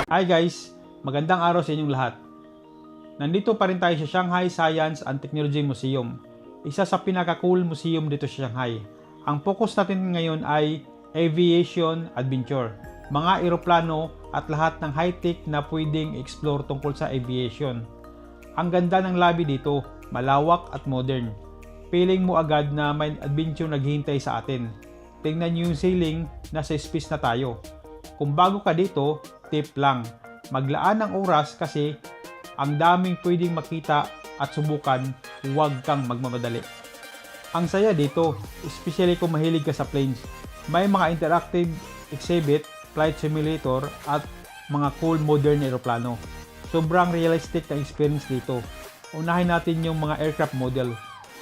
Hi guys! Magandang araw sa inyong lahat. Nandito pa rin tayo sa Shanghai Science and Technology Museum. Isa sa pinaka-cool museum dito sa Shanghai. Ang focus natin ngayon ay aviation adventure. Mga eroplano at lahat ng high-tech na pwedeng explore tungkol sa aviation. Ang ganda ng lobby dito, malawak at modern. Feeling mo agad na may adventure naghihintay sa atin. Tingnan niyo yung ceiling, nasa space na tayo. Kung bago ka dito, tip lang, maglaan ng oras kasi ang daming pwedeng makita at subukan, huwag kang magmamadali. Ang saya dito, especially kung mahilig ka sa planes. May mga interactive exhibit, flight simulator at mga cool modern aeroplano. Sobrang realistic na experience dito. Unahin natin yung mga aircraft model.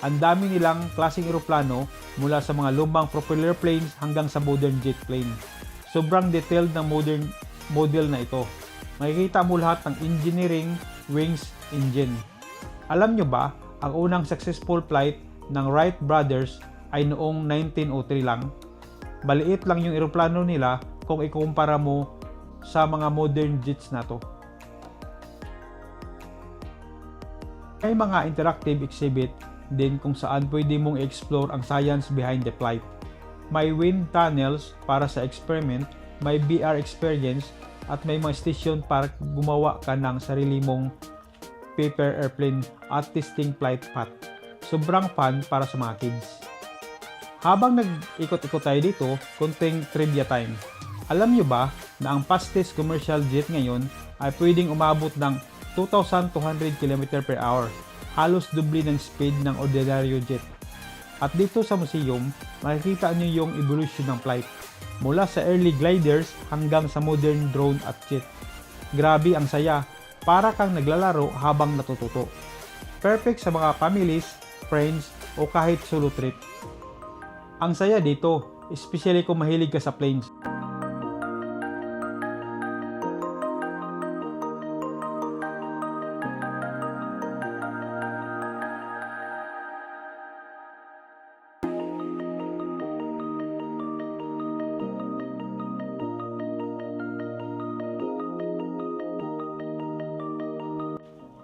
Ang dami nilang klaseng aeroplano mula sa mga lumang propeller planes hanggang sa modern jet plane. Sobrang detailed ng modern model na ito. Makikita mo lahat ng engineering, wings, engine. Alam nyo ba, ang unang successful flight ng Wright Brothers ay noong 1903 lang. Maliit lang yung eroplano nila kung ikumpara mo sa mga modern jets na to. May mga interactive exhibit din kung saan pwede mong explore ang science behind the flight. May wind tunnels para sa experiment, may VR experience, at may mga station para gumawa ka ng sarili mong paper airplane at testing flight path. Sobrang fun para sa mga kids. Habang nag-ikot-ikot tayo dito, konting trivia time. Alam nyo ba na ang fastest commercial jet ngayon ay pwedeng umabot ng 2,200 km/h, halos doble ng speed ng ordinaryo jet. At dito sa museum, makikita nyo yung evolution ng flight. Mula sa early gliders hanggang sa modern drone at jet. Grabe ang saya, para kang naglalaro habang natututo. Perfect sa mga families, friends, o kahit solo trip. Ang saya dito, especially kung mahilig ka sa planes.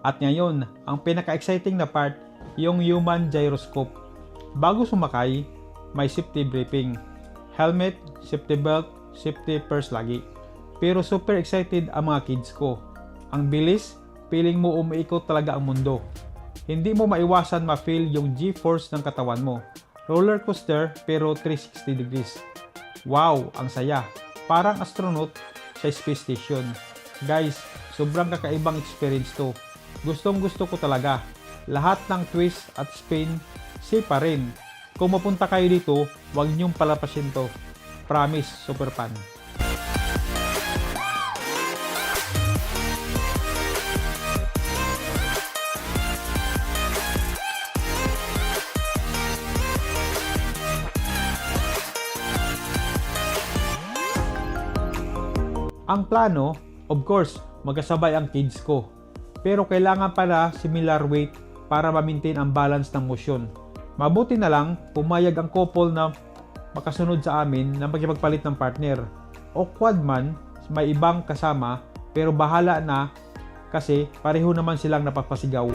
At ngayon, ang pinaka-exciting na part, yung human gyroscope. Bago sumakay, may safety briefing. Helmet, safety belt, safety purse lagi. Pero super excited ang mga kids ko. Ang bilis, feeling mo umiikot talaga ang mundo. Hindi mo maiwasan ma-feel yung G-force ng katawan mo. Roller coaster pero 360 degrees. Wow, ang saya. Parang astronaut sa space station. Guys, sobrang kakaibang experience to. Gustong-gusto ko talaga. Lahat ng twist at spin, safe pa rin. Kung mapunta kayo dito, huwag niyong palapasin to. Promise, super fun. Ang plano, of course, magkasabay ang kids ko. Pero kailangan pala similar weight para ma-maintain ang balance ng motion. Mabuti na lang, pumayag ang couple na makasunod sa amin na magpagpalit ng partner. Awkward man, may ibang kasama, pero bahala na kasi pareho naman silang napapasigaw.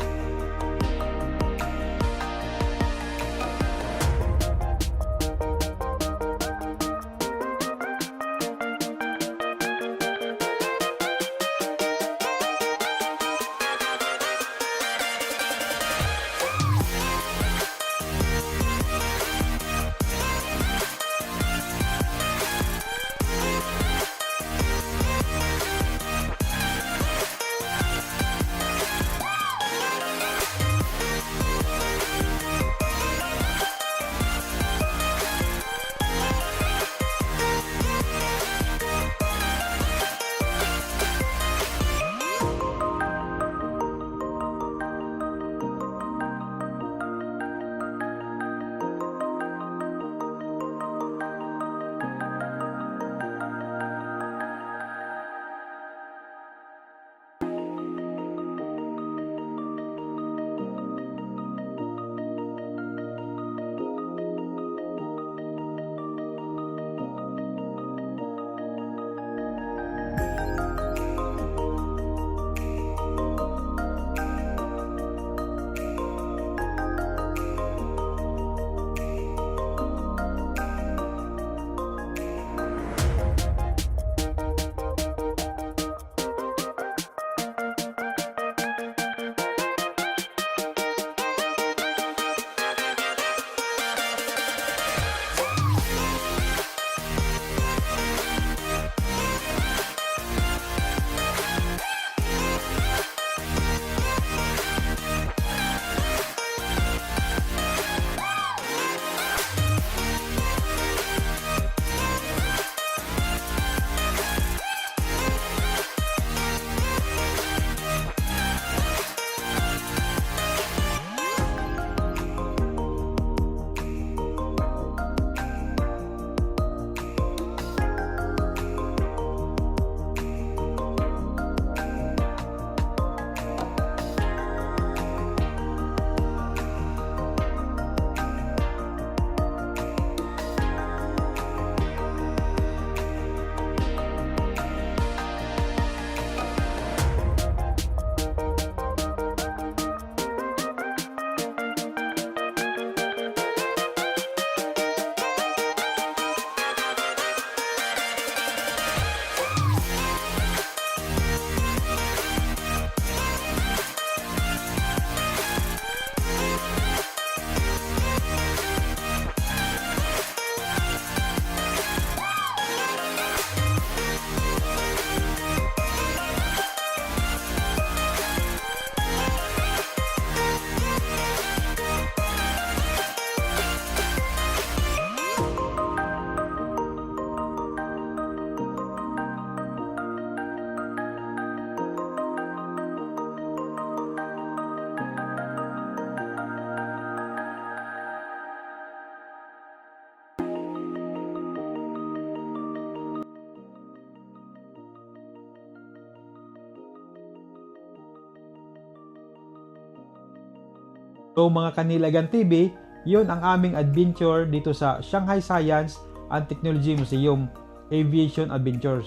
So mga Kanilagan TV, yun ang aming adventure dito sa Shanghai Science and Technology Museum, Aviation Adventures.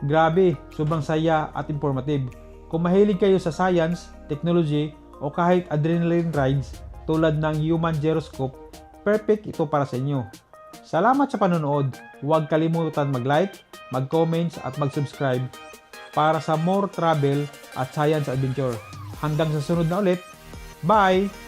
Grabe, sobrang saya at informative. Kung mahilig kayo sa science, technology, o kahit adrenaline rides tulad ng human gyroscope, perfect ito para sa inyo. Salamat sa panonood. Huwag kalimutan mag-like, mag-comments at mag-subscribe para sa more travel at science adventure. Hanggang sa sunod na ulit. Bye!